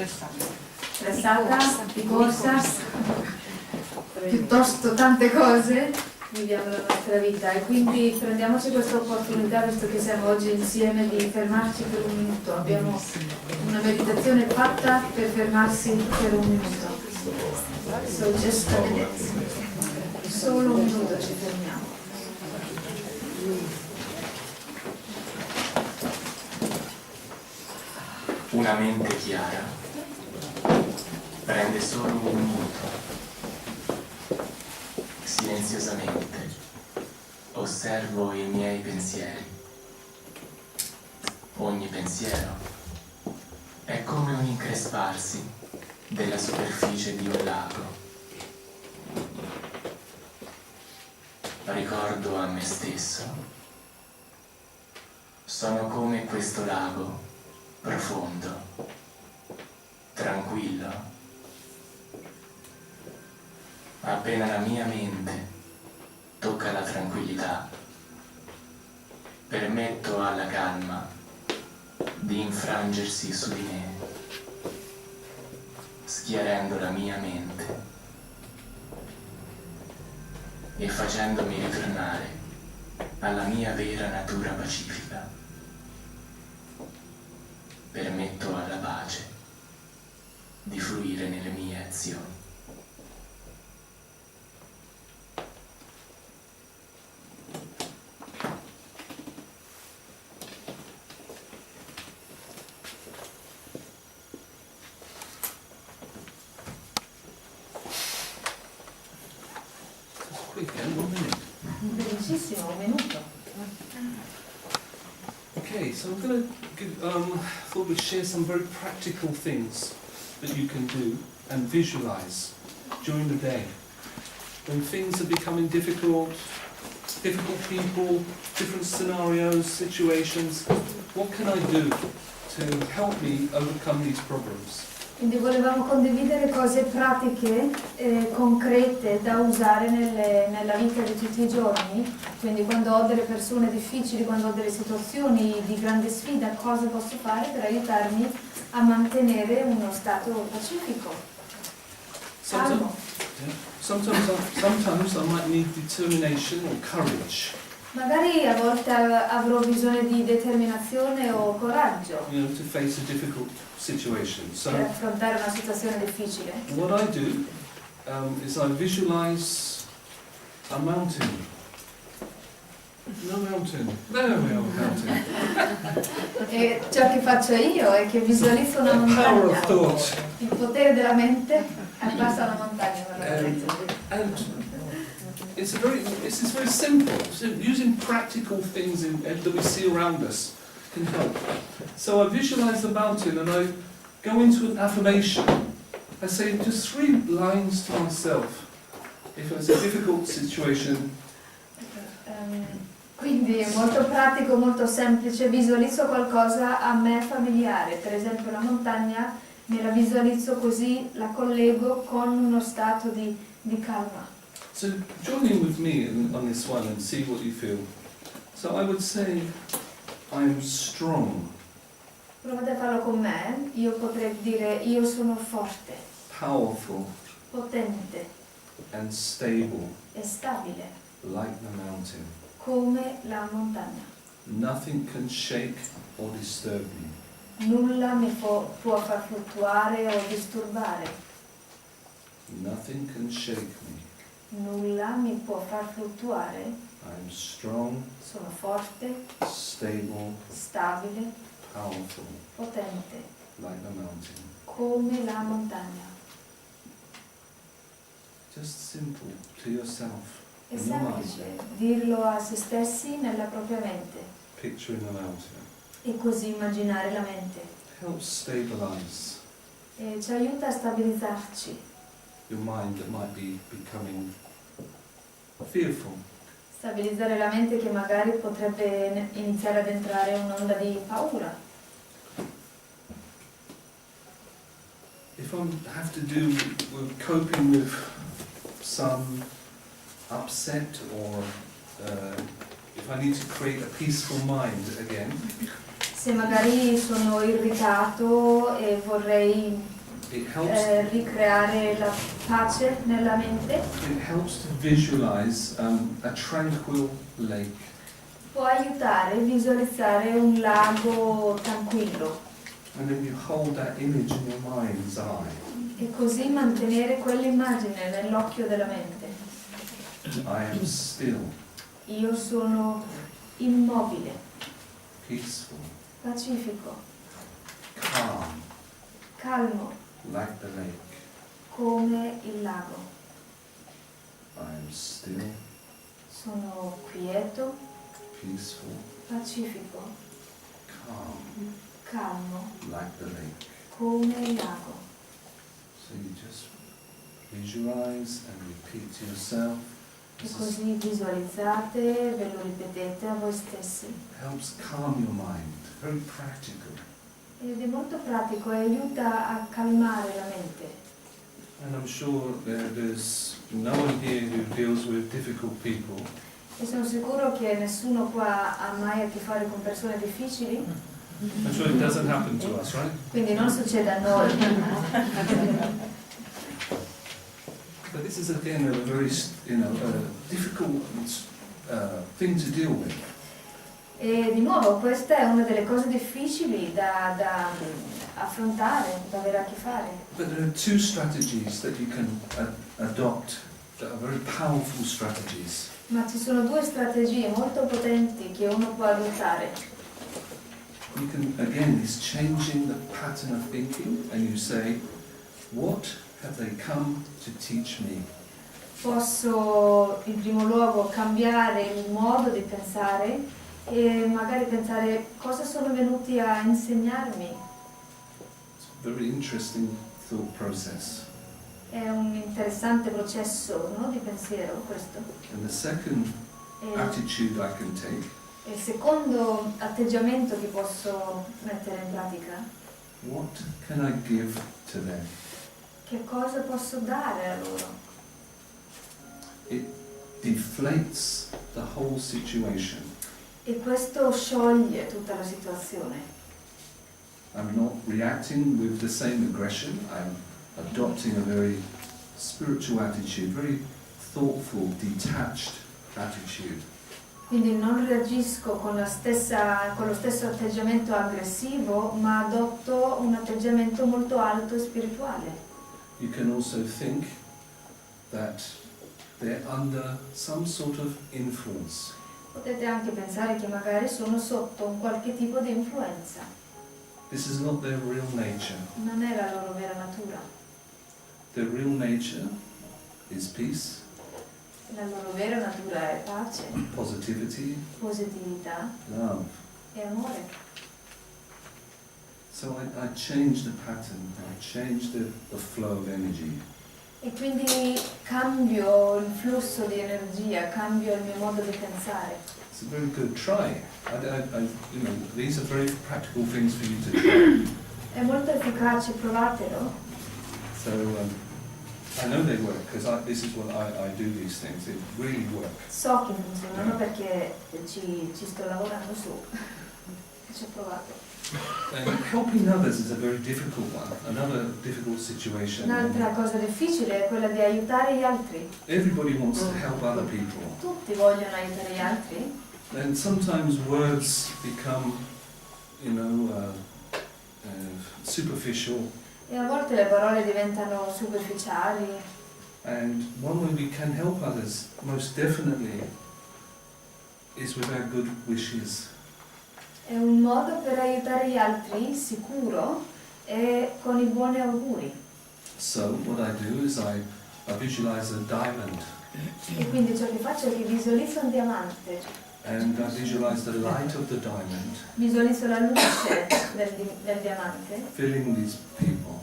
stressata, di corsa, piuttosto tante cose viviamo la nostra vita, e quindi prendiamoci questa opportunità, visto che siamo oggi insieme, di fermarci per un minuto. Abbiamo una meditazione fatta per fermarsi per un minuto. So just a minute. Solo un minuto ci fermiamo. Una mente chiara prende solo un minuto. Silenziosamente osservo i miei pensieri. Ogni pensiero è come un incresparsi della superficie di un lago. Ricordo a me stesso: sono come questo lago, profondo, tranquillo. Appena la mia mente tocca la tranquillità, permetto alla calma di infrangersi su di me, schiarendo la mia mente e facendomi ritornare alla mia vera natura pacifica. Permetto alla pace di fluire nelle mie azioni. Velocissimo, un minuto. Okay, so I'm going to thought we'd share some very practical things that you can do and visualize during the day. When things are becoming difficult people, different scenarios, situations, what can I do to help me overcome these problems? Quindi volevamo condividere cose pratiche, concrete da usare nella vita di tutti i giorni. Quindi quando ho delle persone difficili, quando ho delle situazioni di grande sfida, cosa posso fare per aiutarmi a mantenere uno stato pacifico, calmo. Sometimes I might need determination or courage. Magari a volte avrò bisogno di determinazione o coraggio, To face a difficult situation. So per affrontare una situazione difficile. what I do is I visualize a mountain. No mountain. E ciò che faccio io è che visualizzo una The power of montagna. thought. Il potere della mente abbassa la montagna. And it's very simple. So using practical things that we see around us can help. So I visualize the mountain and I go into an affirmation. I say just 3 lines to myself. If it's a difficult situation, Quindi è molto pratico, molto semplice. Visualizzo qualcosa a me familiare, per esempio la montagna, me la visualizzo così, la collego con uno stato di calma. so join in with me on this one and see what you feel. So I would say, I am strong, Provate a farlo con me. Io potrei dire: io sono forte, powerful, potente and stable, e stabile, like the mountain. come la montagna. Nothing can shake or disturb me. Nulla mi può far fluttuare o disturbare. Nothing can shake me. Nulla mi può far fluttuare. I am strong, Sono forte, stable, stabile, powerful, potente, like the mountain. come la montagna. Just simple to yourself. È In your mind. semplice dirlo a se stessi nella propria mente Picturing the mountain. e così immaginare la mente. Helps stabilize E ci aiuta a stabilizzarci. your mind that might be becoming fearful. Stabilizzare la mente che magari potrebbe iniziare ad entrare un'onda di paura. If I have to do with coping with some upset or if I need to create a peaceful mind again, Se magari sono irritato e vorrei It helps. ricreare la pace nella mente, It helps to visualize a tranquil lake. può aiutare a visualizzare un lago tranquillo And then you hold that image in your mind's eye. e così mantenere quell'immagine nell'occhio della mente. I am still, Io sono immobile, peaceful, pacifico, calm, calmo, like the lake. come il lago. I am still, Sono quieto, peaceful, pacifico, calm, calmo, like the lake. come il lago. So you just visualize and repeat to yourself. E This così visualizzate, ve lo ripetete a voi stessi. helps calm your mind. Very practical. Ed è molto pratico e aiuta a calmare la mente. And I'm sure there's no one here who deals with difficult people. E sono sicuro che nessuno qua ha mai a che fare con persone difficili, I'm sure it doesn't happen to us, right? quindi non succede a noi. But this is again a very, difficult thing to deal with. E di nuovo questa è una delle cose difficili da affrontare, da avere a che fare. But there are two strategies that you can adopt that are very powerful strategies. Ma ci sono due strategie molto potenti che uno può adottare. You can, again, it's changing the pattern of thinking, and you say, what have they come to teach me? Posso in primo luogo cambiare il modo di pensare e magari pensare cosa sono venuti a insegnarmi. It's a very interesting thought process. È un interessante processo, no, di pensiero questo. And the second E attitude I can take, il secondo atteggiamento che posso mettere in pratica, what can I give to them? che cosa posso dare a loro? It deflates the whole situation. E questo scioglie tutta la situazione. I'm not reacting with the same aggression. I'm adopting a very spiritual attitude, very thoughtful, detached attitude. Quindi non reagisco con lo stesso atteggiamento aggressivo, ma adotto un atteggiamento molto alto e spirituale. You can also think that they're under some sort of influence. Potete anche pensare che magari sono sotto un qualche tipo di influenza. This is not their real nature. Non è la loro vera natura. Their real nature is peace, La loro vera natura è pace, positivity, positività love. e amore. So I change the pattern, I change the flow of energy. E quindi cambio il flusso di energia, cambio il mio modo di pensare. It's a very good try. These are very practical things for you to try. È molto efficace, provatelo. So I know they work because this is what I do these things. They really work. So che funzionano perché ci sto lavorando su. Ci ho provato. And helping others is a very difficult one. Another difficult situation. Un'altra cosa difficile è quella di aiutare gli altri. Everybody wants to help other people. Tutti vogliono aiutare gli altri. And sometimes words become, superficial. E a volte le parole diventano superficiali. And one way we can help others, most definitely, is with our good wishes. E un modo per aiutare gli altri, sicuro, è con i buoni auguri. So what I do is I visualize a diamond, E quindi ciò che faccio è che visualizzo un diamante, and I visualize the light of the diamond visualizzo la luce del diamante, filling these people.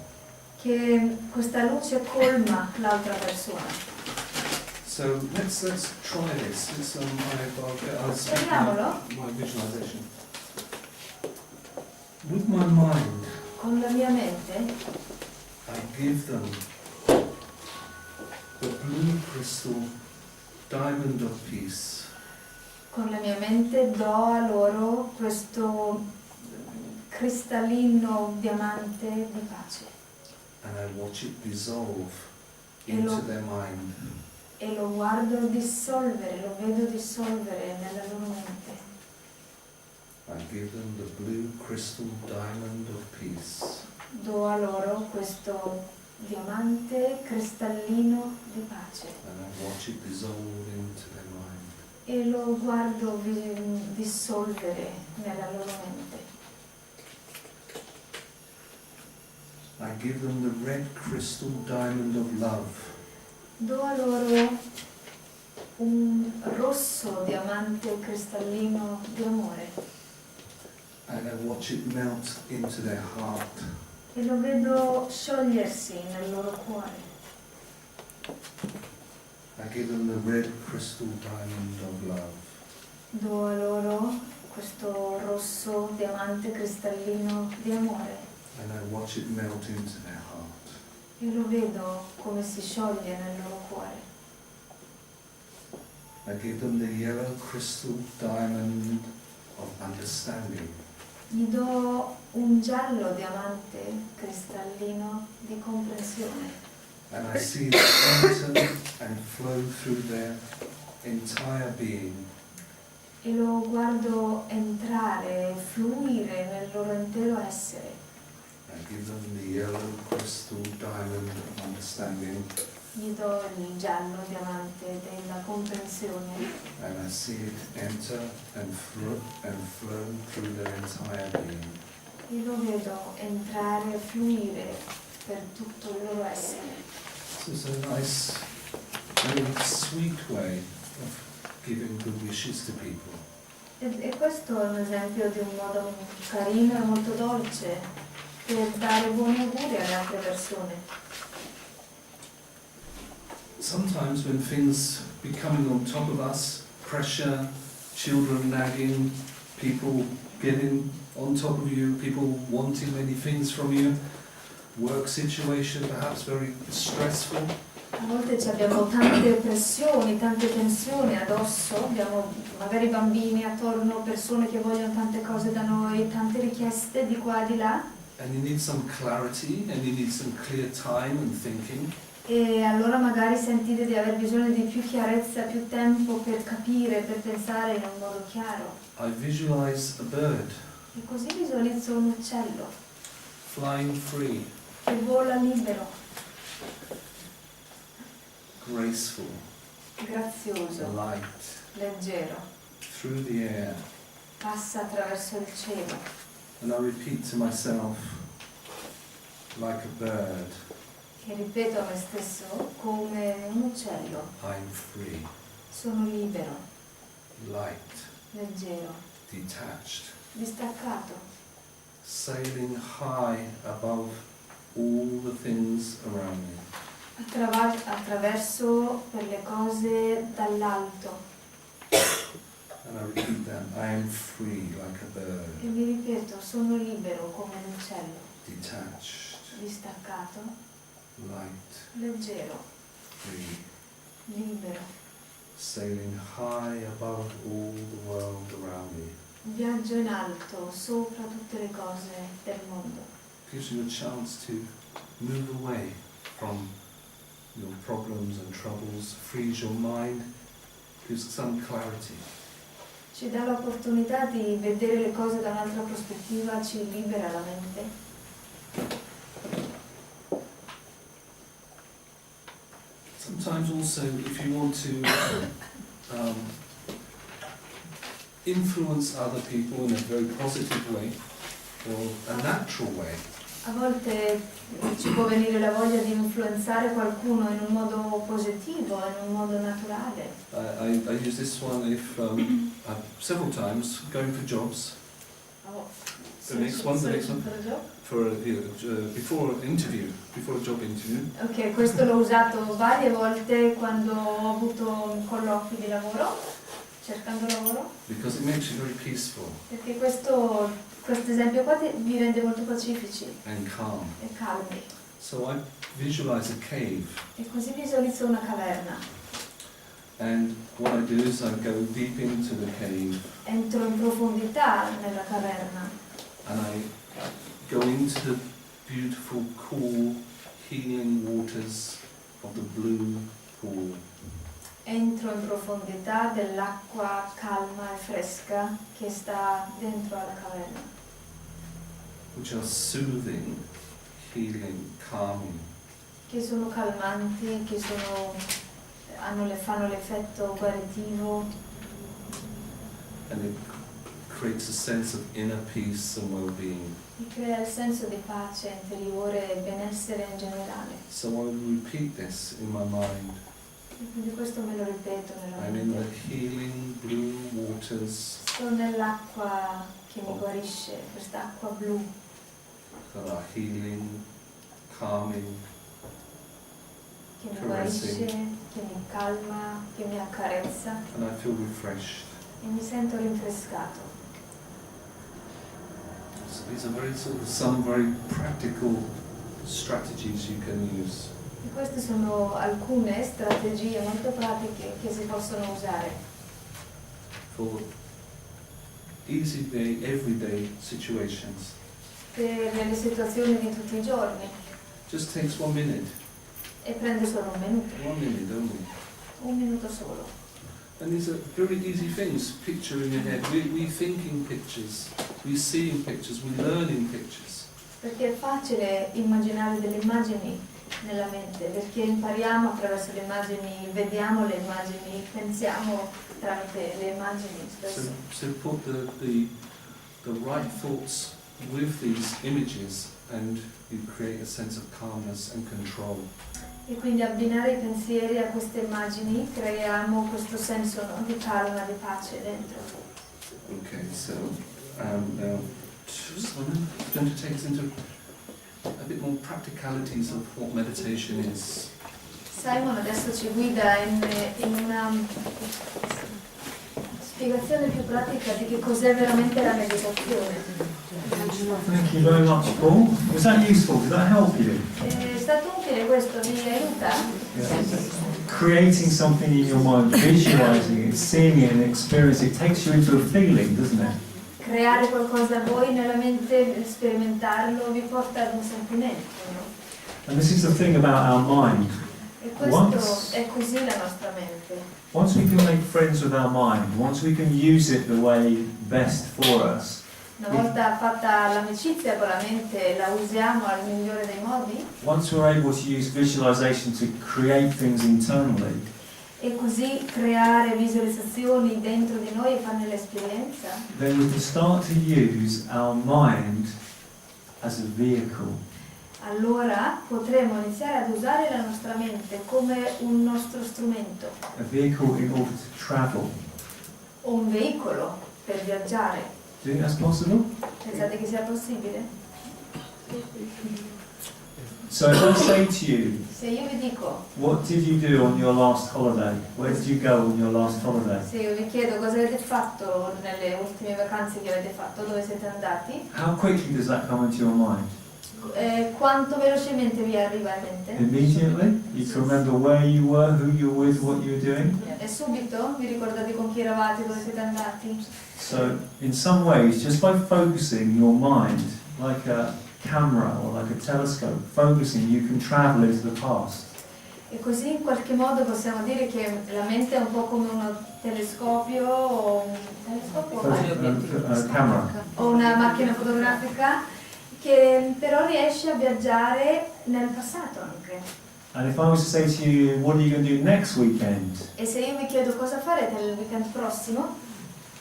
che questa luce colma l'altra persona. So let's try this. I'll speak Proviamolo. my visualization. With my mind, Con la mia mente I give them the blue crystal diamond of peace. Con la mia mente do a loro questo cristallino diamante di pace. And I watch it dissolve E into lo- their mind. E lo guardo dissolvere, lo vedo dissolvere nella loro mente. I give them the blue crystal diamond of peace. Do a loro questo diamante cristallino di pace And I watch it dissolve into their mind. e lo guardo dissolvere nella loro mente. I give them the red crystal diamond of love. Do a loro un rosso diamante cristallino di amore And I watch it melt into their heart. e lo vedo sciogliersi nel loro cuore. I give them the red crystal diamond of love. Do a loro questo rosso diamante cristallino di amore And I watch it melt into their heart. e lo vedo come si scioglie nel loro cuore. I give them the yellow crystal diamond of understanding. Gli do un giallo diamante cristallino di comprensione And I see it enter and flow through their entire being. e lo guardo entrare e fluire nel loro intero essere. I give them the yellow crystal diamond of understanding. Gli do il giallo diamante della comprensione And I see it enter and flow through their entire being. e lo vedo entrare e fluire per tutto il loro essere. This is a nice, very sweet way of giving good wishes to people. E questo è un esempio di un modo carino e molto dolce per dare buoni auguri alle altre persone. Sometimes when things be coming on top of us, pressure, children nagging, people getting on top of you, people wanting many things from you, work situation perhaps very stressful, A volte abbiamo tante pressioni, tante tensioni addosso, abbiamo magari bambini attorno, persone che vogliono tante cose da noi, tante richieste di qua e di là. and you need some clarity and you need some clear time and thinking. E allora magari sentite di aver bisogno di più chiarezza, più tempo per capire, per pensare in un modo chiaro. I visualize a bird E così visualizzo un uccello flying free, che vola libero, graceful, grazioso, light, leggero, through the air. passa attraverso il cielo. And I repeat to myself, like a bird, E ripeto a me stesso come un uccello, I'm free, sono libero, light, leggero, detached, distaccato, sailing high above all the things around me. attraverso per le cose dall'alto. And I repeat that, I am free like a E bird, mi ripeto, sono libero come un uccello, detached, distaccato, light, leggero, free, libero. sailing high above all the world around me. Viaggio in alto, sopra tutte le cose del mondo. Gives you a chance to move away from your problems and troubles, frees your mind, gives some clarity. Ci dà l'opportunità di vedere le cose da un'altra prospettiva, ci libera la mente. Sometimes also, if you want to influence other people in a very positive way, or a natural way, A volte ci può venire la voglia di influenzare qualcuno in un modo positivo, in un modo naturale. I use this one if several times going for jobs. The next one. For before a job interview. Ok, questo l'ho usato varie volte quando ho avuto colloqui di lavoro, cercando lavoro, Because it makes you very peaceful perché questo esempio qua vi rende molto pacifici and calm. e calmi. So I visualize a cave, E così visualizzo una caverna. and what I do is I go deep into the cave Entro in profondità nella caverna and I go into the beautiful, cool, healing waters of the blue pool. Entro in profondità dell'acqua calma e fresca che sta dentro alla caverna, Which are soothing, healing, calming. che sono calmanti, che fanno l'effetto guaritivo And it creates a sense of inner peace and well-being. e crea il senso di pace interiore e benessere in generale. So I will repeat this in my mind. E quindi questo me lo ripeto nella I'm in the mente. healing blue waters Sto nell'acqua che mi guarisce, quest'acqua blu that are healing, calming, che mi guarisce, che mi calma, che mi accarezza and I feel refreshed. e mi sento rinfrescato. So these are some very practical strategies you can use. E queste sono alcune strategie molto pratiche che si possono usare For easy everyday situations. per le situazioni di tutti i giorni Just takes 1 minute. e prende solo 1 minuto, 1 minute only. 1 minuto solo. And these are very easy things. Picture in your head. We think in pictures. We see in pictures. We learn in pictures. Perché è facile immaginare delle immagini nella mente, perché impariamo attraverso le immagini, vediamo le immagini, pensiamo tramite le immagini spesso. So put the right thoughts with these images and you create a sense of calmness and control. E quindi abbinare i pensieri a queste immagini creiamo questo senso, no, di calma, di pace dentro. Okay, so now Simon is going to take us into a bit more practicalities of what meditation is. Simon adesso ci guida in una spiegazione più pratica di che cos'è veramente la meditazione. Thank you very much, Paul. Was that useful? Did that help you? È stato utile questo? Vi aiuta? Creating something in your mind, visualizing it, seeing it and experiencing it, takes you into a feeling, doesn't it? Creare qualcosa a voi nella mente, sperimentarlo, vi porta ad un sentimento, no? And this is the thing about our mind. E questo è così la nostra mente. Once we can make friends with our mind, once we can use it the way best for us, Una volta fatta l'amicizia con la mente, la usiamo al migliore dei modi once we're able to use visualization to create things internally, e così creare visualizzazioni dentro di noi e farne l'esperienza, then we can start to use our mind as a vehicle. allora potremo iniziare ad usare la nostra mente come un nostro strumento, A vehicle in order to travel. o un veicolo per viaggiare. Do you think that's possible? Pensate che sia possibile? So if I say to you, Se io vi dico, what did you do on your last holiday? Where did you go on your last holiday? se io vi chiedo cosa avete fatto nelle ultime vacanze che avete fatto, dove siete andati, How quickly does that come into your mind? quanto velocemente vi arriva in mente? Immediately? You can remember where you were, who you were with, what you were doing? E subito vi ricordate con chi eravate, dove siete andati? So in some ways, just by focusing your mind, like a camera or like a telescope, focusing, you can travel into the past. E così in qualche modo possiamo dire che la mente è un po' come un telescopio o Camera. o una macchina fotografica che però riesce a viaggiare nel passato anche. And if I was to say to you, what are you going to do next weekend? E se io vi chiedo cosa farete il weekend prossimo,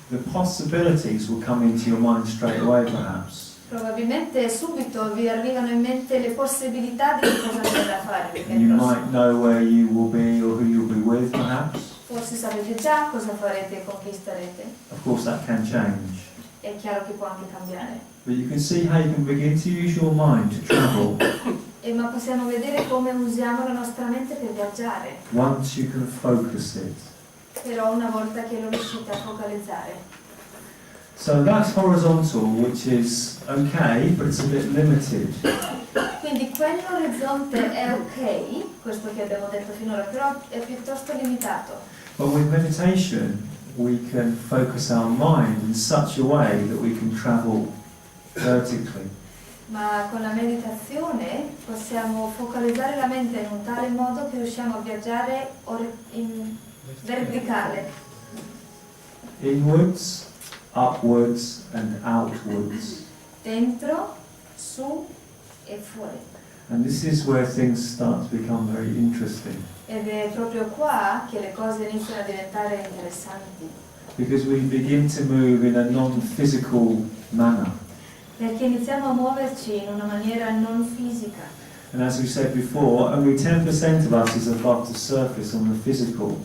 The possibilities will come into your mind straight away, perhaps. probabilmente subito vi arrivano in mente le possibilità di cosa andare a fare il You weekend prossimo. might know where you will be or who you'll be with, perhaps. Forse sapete già cosa farete e con chi starete. Of course, that can change. È chiaro che può anche cambiare. But you can see how you can begin to use your mind to travel Ma possiamo vedere come usiamo la nostra mente per viaggiare. once you can focus it. Però una volta che lo riuscite a focalizzare. So that's horizontal, which is okay, but it's a bit limited. Quindi quell'orizzonte è ok, questo che abbiamo detto finora, però è piuttosto limitato. But with meditation, we can focus our mind in such a way that we can travel vertically. Ma con la meditazione possiamo focalizzare la mente in un tale modo che riusciamo a viaggiare in verticale, inwards, upwards and outwards. dentro, su e fuori. And this is where things start to become very interesting, Ed è proprio qua che le cose iniziano a diventare interessanti, because we begin to move in a non-physical manner. perché iniziamo a muoverci in una maniera non fisica. And as we said before, only 10% of us is above the surface on the physical,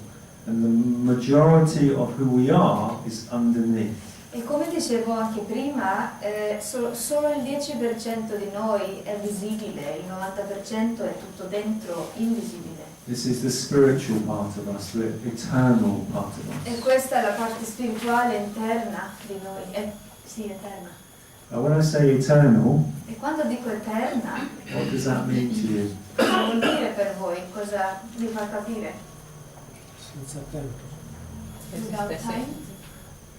and the majority of who we are is underneath. E come dicevo anche prima, solo il 10% di noi è visibile, il 90% è tutto dentro, invisibile. This is the spiritual part of us, the eternal part of us. E questa è la parte spirituale interna di noi, sì, eterna. When I say eternal, E quando dico eterna, what does that mean to you? cosa vuol dire per voi? Cosa vi fa capire? Senza tempo. Without time?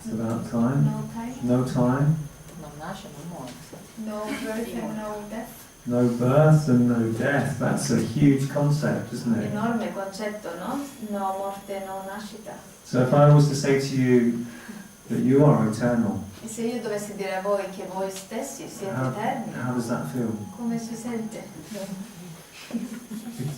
It's about time. No time? No time, Non nasce, non muore. No birth and no death? no birth and no death. That's a huge concept, isn't it? Enorme concetto, no? No morte, no nascita. So if I was to say to you that you are eternal, E se io dovessi dire a voi che voi stessi siete eterni, how does that feel? come si sente?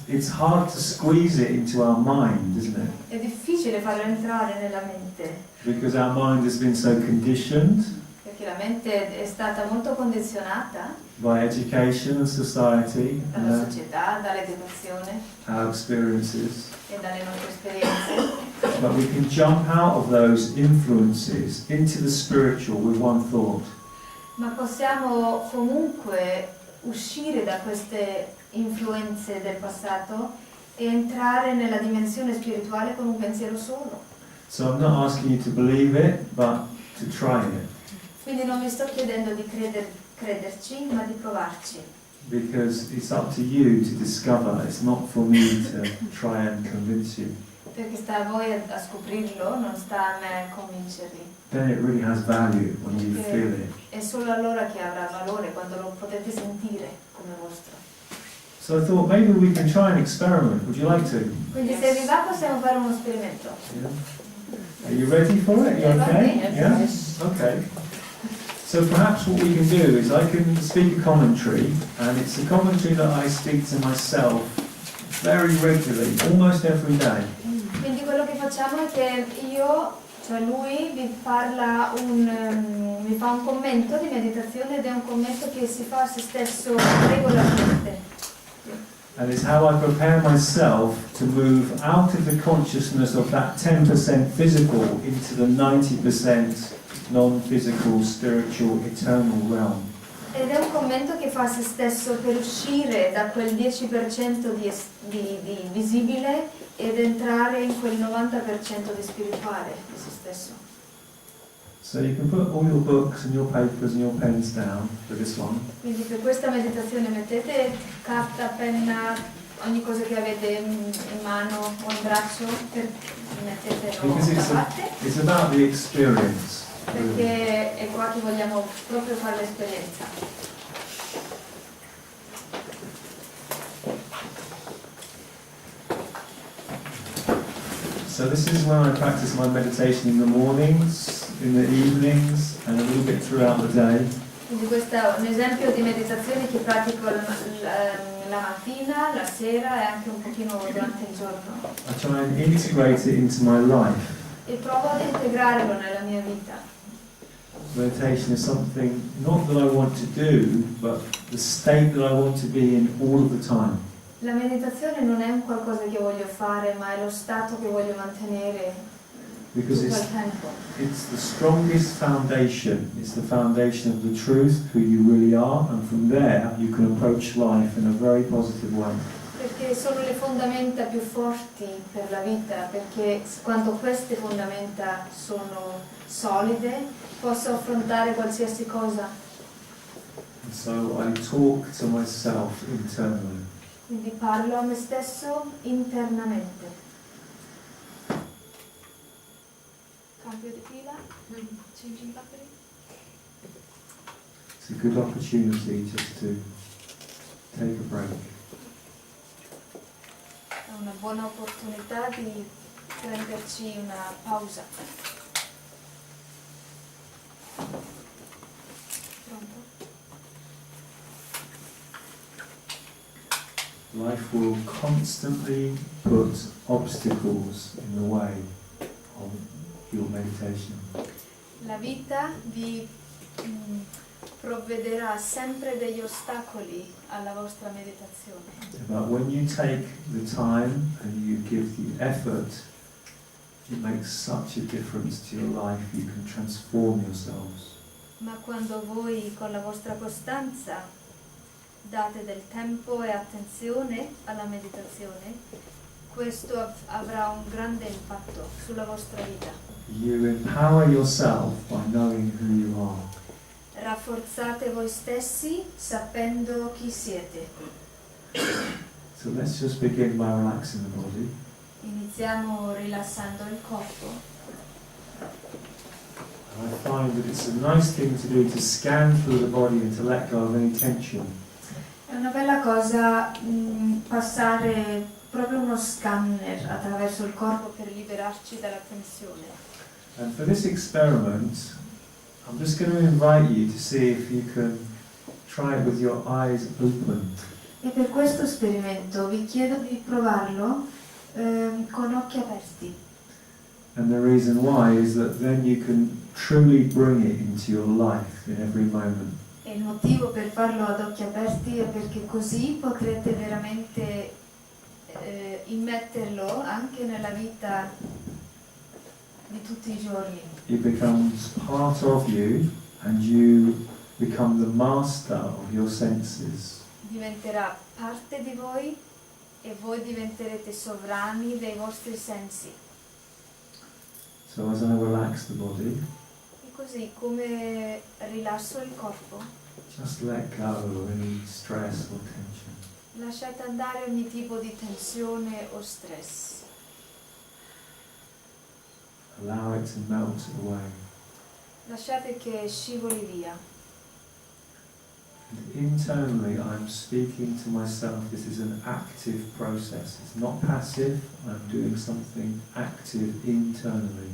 It's hard to squeeze it into our mind, isn't it? È difficile farlo entrare nella mente, Because our mind has been so conditioned perché la mente è stata molto condizionata by education and society dalla and società, dall'educazione our experiences. e dalle nostre esperienze. But we can jump out of those influences into the spiritual with one thought. Ma possiamo comunque uscire da queste influenze del passato e entrare nella dimensione spirituale con un pensiero solo. So I'm not asking you to believe it, but to try it. Quindi non vi sto chiedendo di crederci, ma di provarci. Because it's up to you to discover. It's not for me to try and convince you. Perché sta a voi a scoprirlo, non sta a me convincervi. Then it really has value when you feel it. È solo allora che avrà valore, quando lo potete sentire come vostro. So I thought maybe we can try an experiment. Would you like to? Quindi se vi va possiamo fare uno esperimento. Yeah. Are you ready for it? You okay? Yes. Yeah? Okay. So perhaps what we can do is I can speak a commentary, and it's a commentary that I speak to myself very regularly, almost every day. Quindi quello che facciamo è che io, cioè lui, vi fa un commento di meditazione ed è un commento che si fa a se stesso regolarmente. And it's how I prepare myself to move out of the consciousness of that 10% physical into the 90% non-physical, spiritual, eternal realm. Ed è un commento che fa a se stesso per uscire da quel 10% di visibile ed entrare in quel 90% di spirituale di se stesso. So you can put all your books and your papers and your pens down for this one. Quindi per questa meditazione mettete carta, penna, ogni cosa che avete in mano o in braccio, mettetelo Because da parte, it's about the experience. perché è qua che vogliamo proprio fare l'esperienza. So this is when I practice my meditation in the mornings, in the evenings, and a little bit throughout the day. Quindi questo è un esempio di meditazione che pratico la mattina, la sera e anche un pochino durante il giorno. I try and integrate it into my life. E provo ad integrarlo nella mia vita. Meditation is something not that I want to do, but the state that I want to be in all of the time. La meditazione non è un qualcosa che voglio fare, ma è lo stato che voglio mantenere Because tutto il tempo. it's the strongest foundation. It's the foundation of the truth, who you really are, and from there you can approach life in a very positive way. Perché sono le fondamenta più forti per la vita, perché quando queste fondamenta sono solide posso affrontare qualsiasi cosa. And so I talk to myself internally. Quindi parlo a me stesso internamente. Cambio di pila? Changing battery? It's a good opportunity just to take a break. È una buona opportunità di prenderci una pausa. Pronto? Life will constantly put obstacles in the way of your meditation. La vita vi provvederà sempre degli ostacoli alla vostra meditazione. But when you take the time and you give the effort, it makes such a difference to your life. You can transform yourselves. Ma quando voi con la vostra costanza date del tempo e attenzione alla meditazione, questo avrà un grande impatto sulla vostra vita. You empower yourself by knowing who you are. Rafforzate voi stessi sapendo chi siete. So let's just begin by relaxing the body. Iniziamo rilassando il corpo. And I find that it's a nice thing to do to scan through the body and to let go of any tension. È una bella cosa passare proprio uno scanner attraverso il corpo per liberarci dalla tensione. And for this experiment, I'm just going to invite you to see if you can try it with your eyes open. E per questo esperimento vi chiedo di provarlo con occhi aperti. And the reason why is that then you can truly bring it into your life in every moment. E il motivo per farlo ad occhi aperti è perché così potrete veramente immetterlo anche nella vita di tutti i giorni. It becomes part of you and you become the master of your senses. Diventerà parte di voi e voi diventerete sovrani dei vostri sensi. So as I relax the body, E così come rilasso il corpo, just let go of any stress or tension. lasciate andare ogni tipo di tensione o stress. Allow it to melt away. Lasciate che scivoli via. And internally I'm speaking to myself. This is an active process. It's not passive. I'm doing something active internally.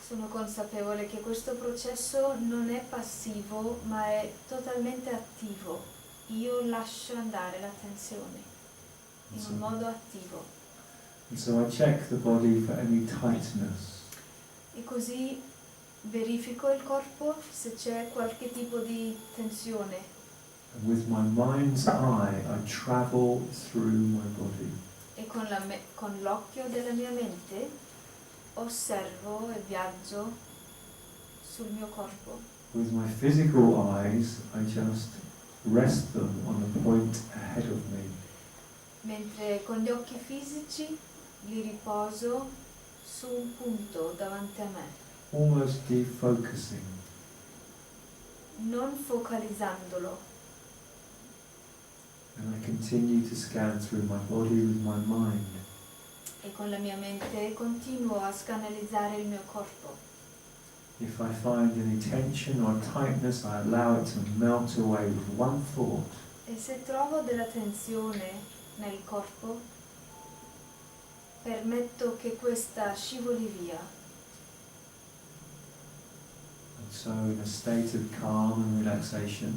Sono consapevole che questo processo non è passivo, ma è totalmente attivo. Io lascio andare la tensione in un modo attivo. And so I check the body for any tightness. E così verifico il corpo se c'è qualche tipo di tensione. And with my mind's eye, I travel through my body. E con l'occhio della mia mente osservo e viaggio sul mio corpo. With my physical eyes, I just rest them on a point ahead of me. Mentre con gli occhi fisici li riposo su un punto davanti a me, Almost defocusing. non focalizzandolo. And I continue to scan through my body with my mind. E con la mia mente continuo a scanalizzare il mio corpo. If I find any tension or tightness, I allow it to melt away with one thought. E se trovo della tensione nel corpo, permetto che questa scivoli via. And so in a state of calm and relaxation,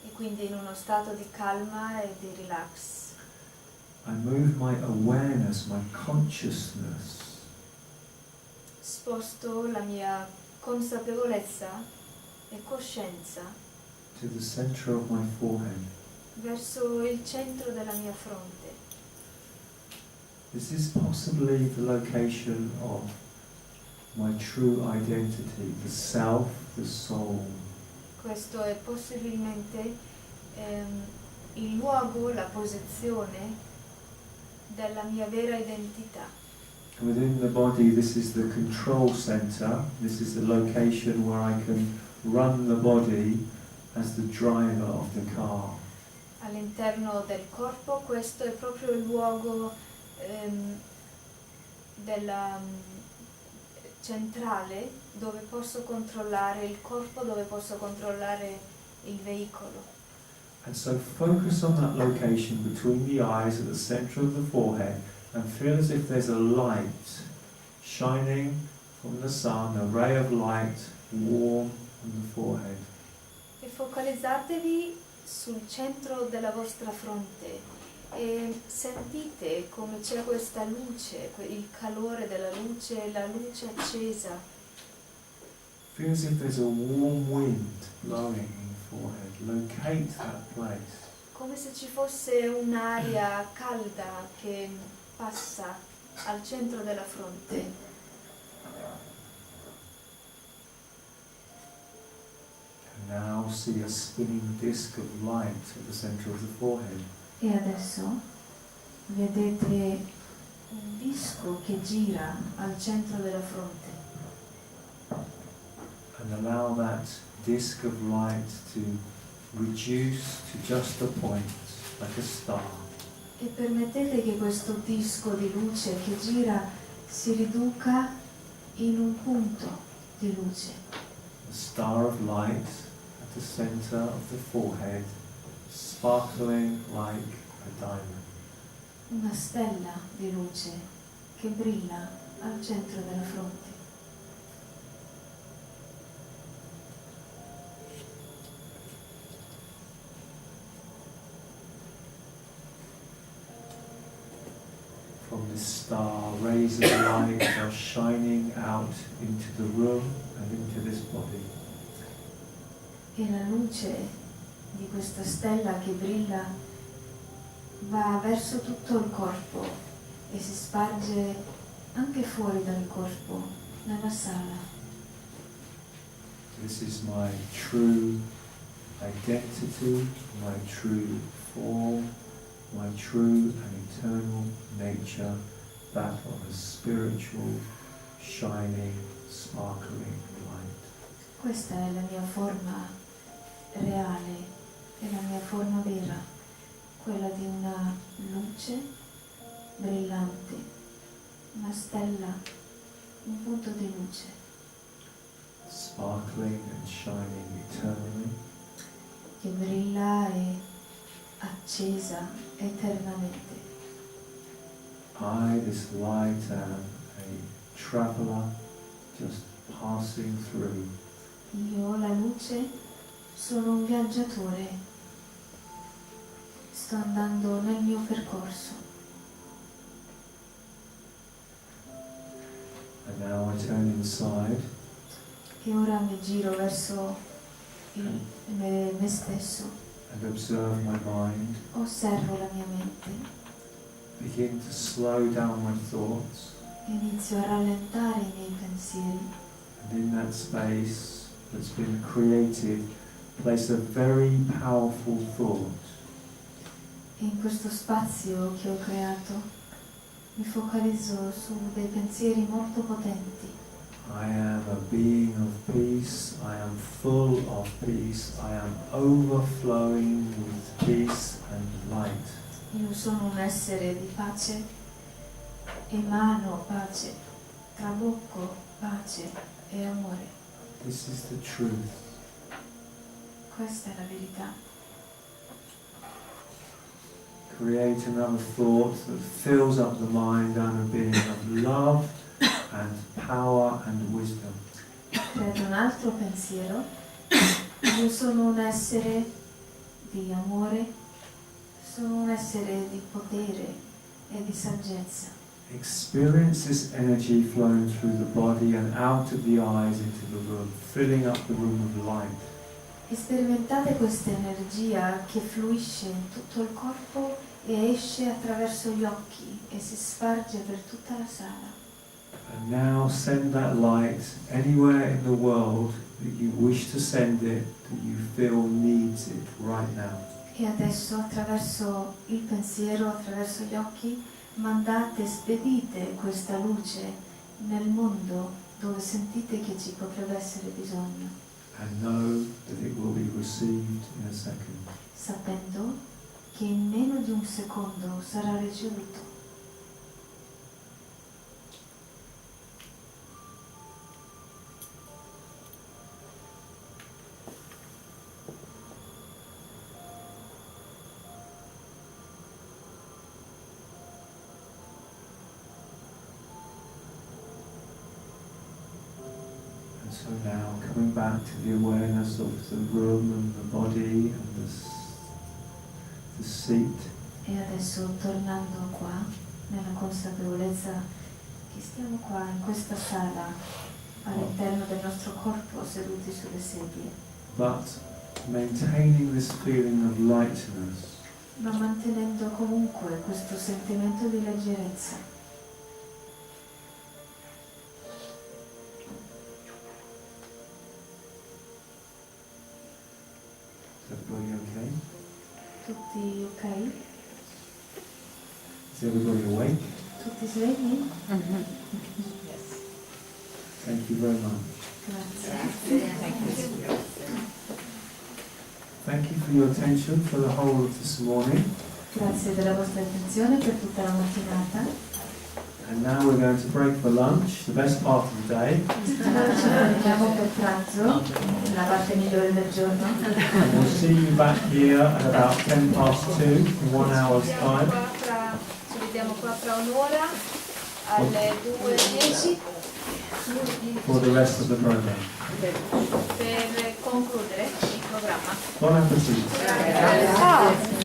E quindi in uno stato di calma e di relax, I move my awareness, my consciousness sposto la mia consapevolezza e coscienza to the center of my forehead. verso il centro della mia fronte. This is possibly the location of my true identity, the self, the soul. Questo è possibilmente il luogo, la posizione della mia vera identità. Within the body, this is the control center. This is the location where I can run the body as the driver of the car. All'interno del corpo questo è proprio il luogo centrale dove posso controllare il corpo, dove posso controllare il veicolo. And so focus on that location between the eyes at the center of the forehead and feel as if there's a light shining from the sun, a ray of light warm on the forehead. E focalizzatevi sul centro della vostra fronte e sentite come c'è questa luce, il calore della luce, la luce accesa. Feel as if there's a warm wind blowing in the forehead. Locate that place. Come se ci fosse un'aria calda che passa al centro della fronte. And now see a spinning disc of light at the center of the forehead. E adesso vedete un disco che gira al centro della fronte. And allow that disc of light to reduce to just a point, like a star. E permettete che questo disco di luce che gira si riduca in un punto di luce. A star of light at the center of the forehead, sparkling like a diamond. Una stella di luce che brilla al centro della fronte. From this star, rays of light are shining out into the room and into this body. E la luce di questa stella che brilla va verso tutto il corpo e si sparge anche fuori dal corpo, nella sala. This is my true identity, my true form, my true and eternal nature, that of a spiritual, shining, sparkling light. Questa è la mia forma reale, è la mia forma vera, quella di una luce brillante, una stella, un punto di luce, Sparkling and shining eternally. che brilla e accesa eternamente. I, this light, am a traveller just passing through. Io, la luce, sono un viaggiatore. Sto andando nel mio percorso. And now I turn inside E ora mi giro verso me stesso. and observe my mind. Osservo la mia mente. Begin to slow down my thoughts. Inizio a rallentare i miei pensieri. And in that space that's been created, place a very powerful thought. E in questo spazio che ho creato mi focalizzo su dei pensieri molto potenti. I am a being of peace, I am full of peace, I am overflowing with peace and light. Io sono un essere di pace, emano pace, trabocco pace e amore. This is the truth. Questa è la verità. Create another thought that fills up the mind and a being of love and power and wisdom. Credo un altro pensiero. Io sono un essere di amore, sono un essere di potere e di saggezza. Experience this energy flowing through the body and out of the eyes into the room, filling up the room with light. E sperimentate questa energia che fluisce in tutto il corpo e esce attraverso gli occhi e si sparge per tutta la sala. And now send that light anywhere in the world that you wish to send it, that you feel needs it right now. E adesso attraverso il pensiero, attraverso gli occhi, mandate, spedite questa luce nel mondo dove sentite che ci potrebbe essere bisogno. And know that it will be received in a second. Sapendo che in meno di un secondo sarà ricevuto. So now coming back to the awareness of the room and the body and the seat. E adesso tornando qua, nella consapevolezza che stiamo qua in questa sala all'interno del nostro corpo seduti sulle sedie, But maintaining this feeling of lightness. ma mantenendo comunque questo sentimento di leggerezza. Is everybody okay? Tutti ok? Is everybody awake? Tutti svegli? Thank you very much. Grazie. Thank you for your attention for the whole of this morning. Grazie della vostra attenzione per tutta la mattinata. And now we're going to break for lunch, the best part of the day. Ora ci fermiamo per pranzo, la parte migliore del giorno. And we'll see you back here at about 2:10 in 1 hour's time. Ci vediamo qua fra un'ora alle 2:10 For the rest of the program. per concludere il programma. Buon appetito.